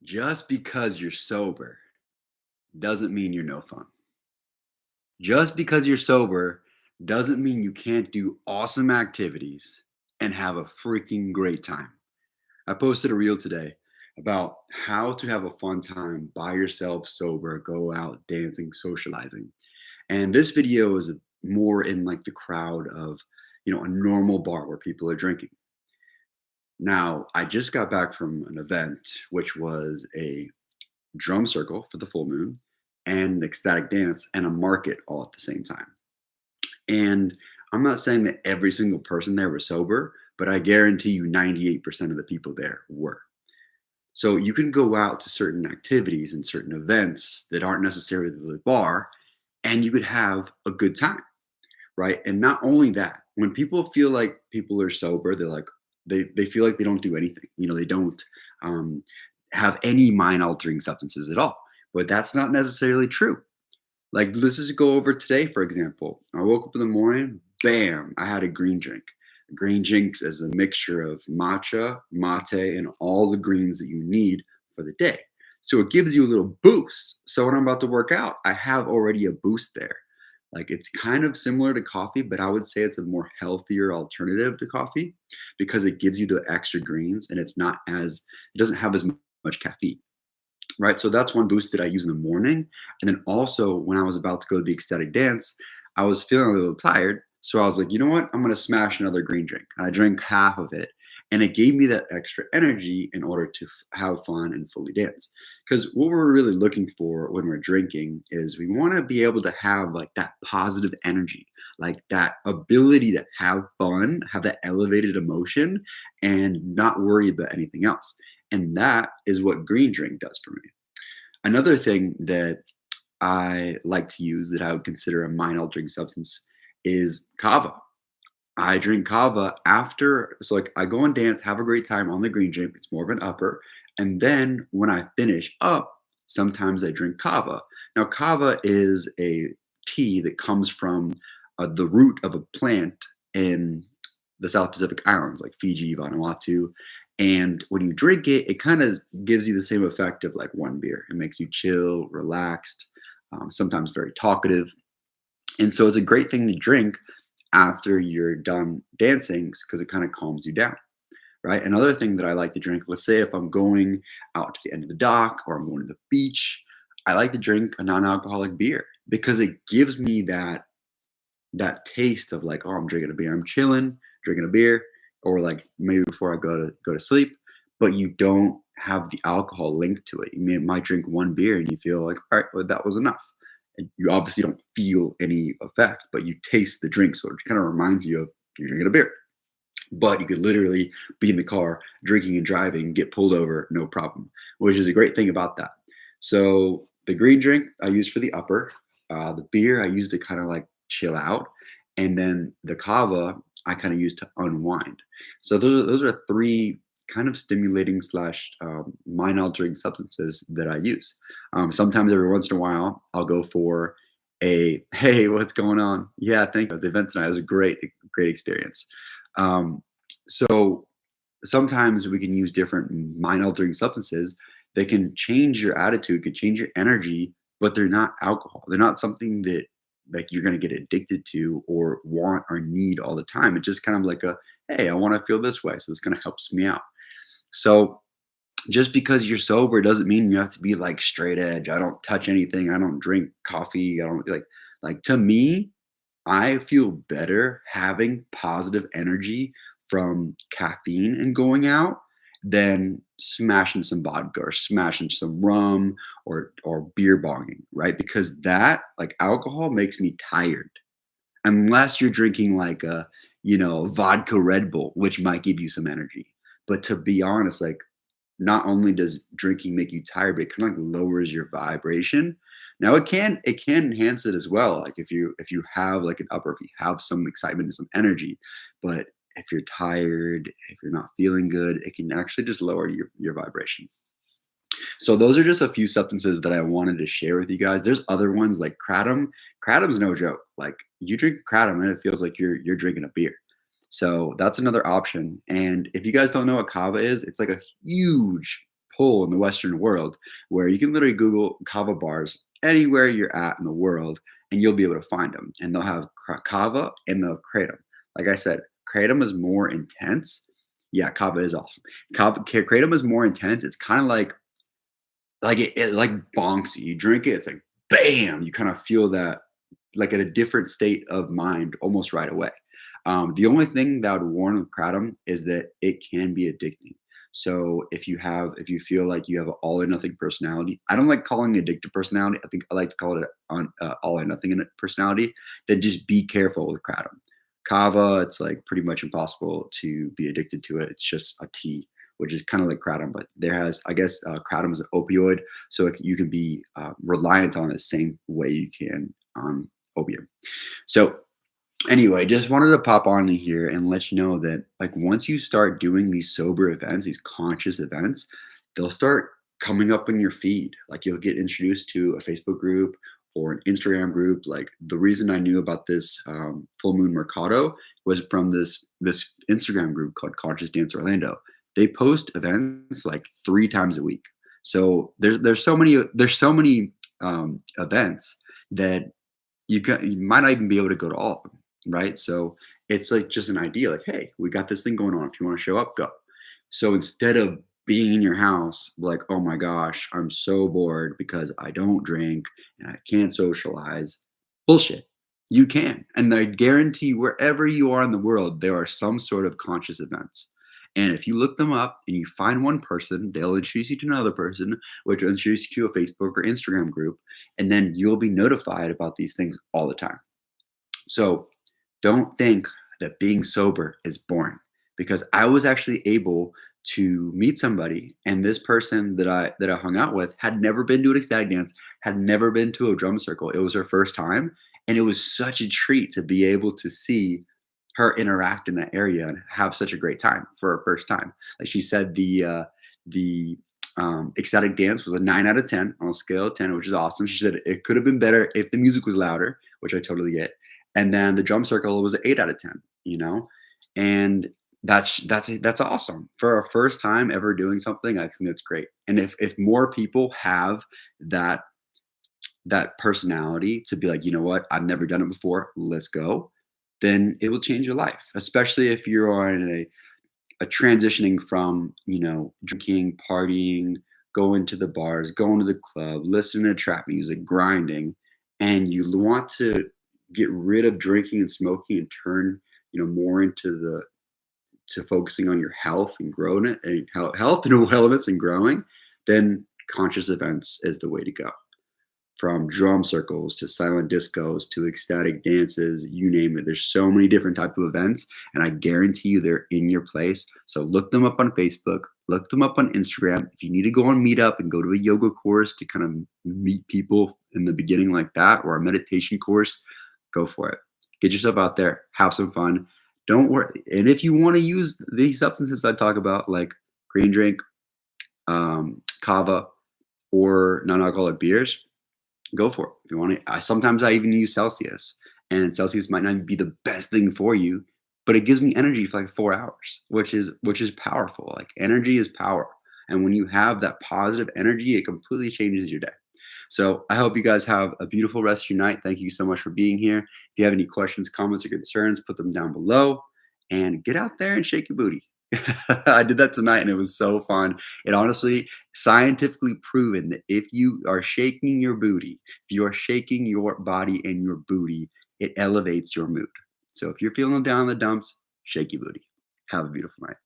Just because you're sober doesn't mean you're no fun. Just because you're sober doesn't mean you can't do awesome activities and have a freaking great time. I posted a reel today about how to have a fun time by yourself sober, go out dancing, socializing. And this video is more in like the crowd of, a normal bar where people are drinking. Now, I just got back from an event which was a drum circle for the full moon, and ecstatic dance and a market all at the same time. And I'm not saying that every single person there was sober, but I guarantee you 98% of the people there were. So you can go out to certain activities and certain events that aren't necessarily the bar, and you could have a good time, right? And not only that, when people feel like people are sober, they're like, they feel like they don't do anything. They don't um, have any mind altering substances at all. But that's not necessarily true. Like, let's just go over today, for example. I woke up in the morning, bam, I had a green drink. Green drinks is a mixture of matcha, mate, and all the greens that you need for the day. So it gives you a little boost. So when I'm about to work out, I have already a boost there. Like, it's kind of similar to coffee, but I would say it's a more healthier alternative to coffee because it gives you the extra greens and it doesn't have as much caffeine. Right, so that's one boost that I use in the morning, and then also when I was about to go to the ecstatic dance, I was feeling a little tired, so I was like, "You know what? I'm gonna smash another green drink." I drank half of it, and it gave me that extra energy in order to have fun and fully dance. Because what we're really looking for when we're drinking is we wanna be able to have, like, that positive energy, like, that ability to have fun, have that elevated emotion, and not worry about anything else. And that is what green drink does for me. Another thing that I like to use that I would consider a mind altering substance is kava. I drink kava after, so like I go and dance, have a great time on the green drink. It's more of an upper. And then when I finish up, sometimes I drink kava. Now, kava is a tea that comes from the root of a plant in the South Pacific Islands, like Fiji, Vanuatu. And when you drink it, it kind of gives you the same effect of like one beer. It makes you chill, relaxed, sometimes very talkative. And so it's a great thing to drink after you're done dancing because it kind of calms you down, right? Another thing that I like to drink, let's say if I'm going out to the end of the dock or I'm going to the beach, I like to drink a non-alcoholic beer because it gives me that taste of like, oh, I'm drinking a beer, I'm chilling, drinking a beer, or like maybe before I go to sleep, but you don't have the alcohol linked to it. Might drink one beer and you feel like, all right, well, that was enough. And you obviously don't feel any effect, but you taste the drink, so it kind of reminds you of you're drinking a beer. But you could literally be in the car drinking and driving, get pulled over, no problem, which is a great thing about that. So the green drink I use for the upper, the beer I use to kind of like chill out, and then the kava I kind of use to unwind. So those are three kind of stimulating slash mind altering substances that I use. Sometimes every once in a while I'll go for a hey, what's going on? Yeah, thank you. The event tonight was a great experience. Um, so sometimes we can use different mind altering substances that can change your attitude, can change your energy, but they're not alcohol. They're not something that like you're going to get addicted to or want or need all the time. It's just kind of like a, hey, I want to feel this way. So this kind of helps me out. So just because you're sober doesn't mean you have to be like straight edge. I don't touch anything. I don't drink coffee. I don't like to me, I feel better having positive energy from caffeine and going out than smashing some vodka or smashing some rum or beer bonging, right? Because that like alcohol makes me tired. Unless you're drinking like a, vodka Red Bull, which might give you some energy. But to be honest, like not only does drinking make you tired, but it kind of like lowers your vibration. Now it can enhance it as well. Like if you have like an upper, if you have some excitement and some energy, but if you're tired, if you're not feeling good, it can actually just lower your vibration. So those are just a few substances that I wanted to share with you guys. There's other ones like kratom. Kratom's no joke. Like you drink kratom and it feels like you're drinking a beer. So that's another option. And if you guys don't know what kava is, it's like a huge pull in the Western world where you can literally Google kava bars anywhere you're at in the world, and you'll be able to find them. And they'll have kava and they'll kratom. Like I said, kratom is more intense. Yeah, kava is awesome. Kratom is more intense. It's kind of like it like bonks you. You drink it, it's like bam. You kind of feel that like at a different state of mind almost right away. The only thing that I would warn with kratom is that it can be addicting. So if you feel like you have an all or nothing personality, I don't like calling it addictive personality. I think I like to call it on all or nothing in personality. Then just be careful with kratom. Kava, it's like pretty much impossible to be addicted to it. It's just a tea, which is kind of like kratom, but I guess, kratom is an opioid, so you can be reliant on it the same way you can on opium. So anyway, just wanted to pop on in here and let you know that like once you start doing these sober events, these conscious events, they'll start coming up in your feed. Like you'll get introduced to a Facebook group or an Instagram group. Like the reason I knew about this full moon mercado was from this Instagram group called Conscious Dance Orlando. They post events like 3 times a week. So there's so many events that you might not even be able to go to all of them, right? So it's like just an idea, like, hey, we got this thing going on. If you want to show up, go. So instead of being in your house, like, oh my gosh, I'm so bored because I don't drink and I can't socialize. Bullshit. You can. And I guarantee wherever you are in the world, there are some sort of conscious events. And if you look them up and you find one person, they'll introduce you to another person, which will introduce you to a Facebook or Instagram group, and then you'll be notified about these things all the time. So don't think that being sober is boring, because I was actually able to meet somebody, and this person that I hung out with had never been to an ecstatic dance, had never been to a drum circle. It was her first time, and it was such a treat to be able to see her interact in that area and have such a great time for her first time. Like she said, the ecstatic dance was a 9 out of 10 on a scale of 10, which is awesome. She said it could have been better if the music was louder, which I totally get. And then the drum circle was an 8 out of 10, and that's awesome for a first time ever doing something. I think that's great. And if more people have that that personality to be like, you know what, I've never done it before, let's go, then it will change your life, especially if you're on a transitioning from, drinking, partying, going to the bars, going to the club, listening to trap music, grinding, and you want to get rid of drinking and smoking and turn, more into the to focusing on your health and growing it and health and wellness and growing, then conscious events is the way to go. From drum circles to silent discos to ecstatic dances, you name it. There's so many different type of events, and I guarantee you they're in your place. So look them up on Facebook, look them up on Instagram. If you need to go on Meetup and go to a yoga course to kind of meet people in the beginning like that, or a meditation course, go for it. Get yourself out there, have some fun. Don't worry. And if you want to use these substances I talk about, like green drink, kava, or non-alcoholic beers, go for it. If you want to, sometimes I even use Celsius, and Celsius might not be the best thing for you, but it gives me energy for like 4 hours, which is powerful. Like energy is power, and when you have that positive energy, it completely changes your day. So I hope you guys have a beautiful rest of your night. Thank you so much for being here. If you have any questions, comments, or concerns, put them down below, and get out there and shake your booty. I did that tonight and it was so fun. It honestly scientifically proven that if you are shaking your booty, if you are shaking your body and your booty, it elevates your mood. So if you're feeling down in the dumps, shake your booty. Have a beautiful night.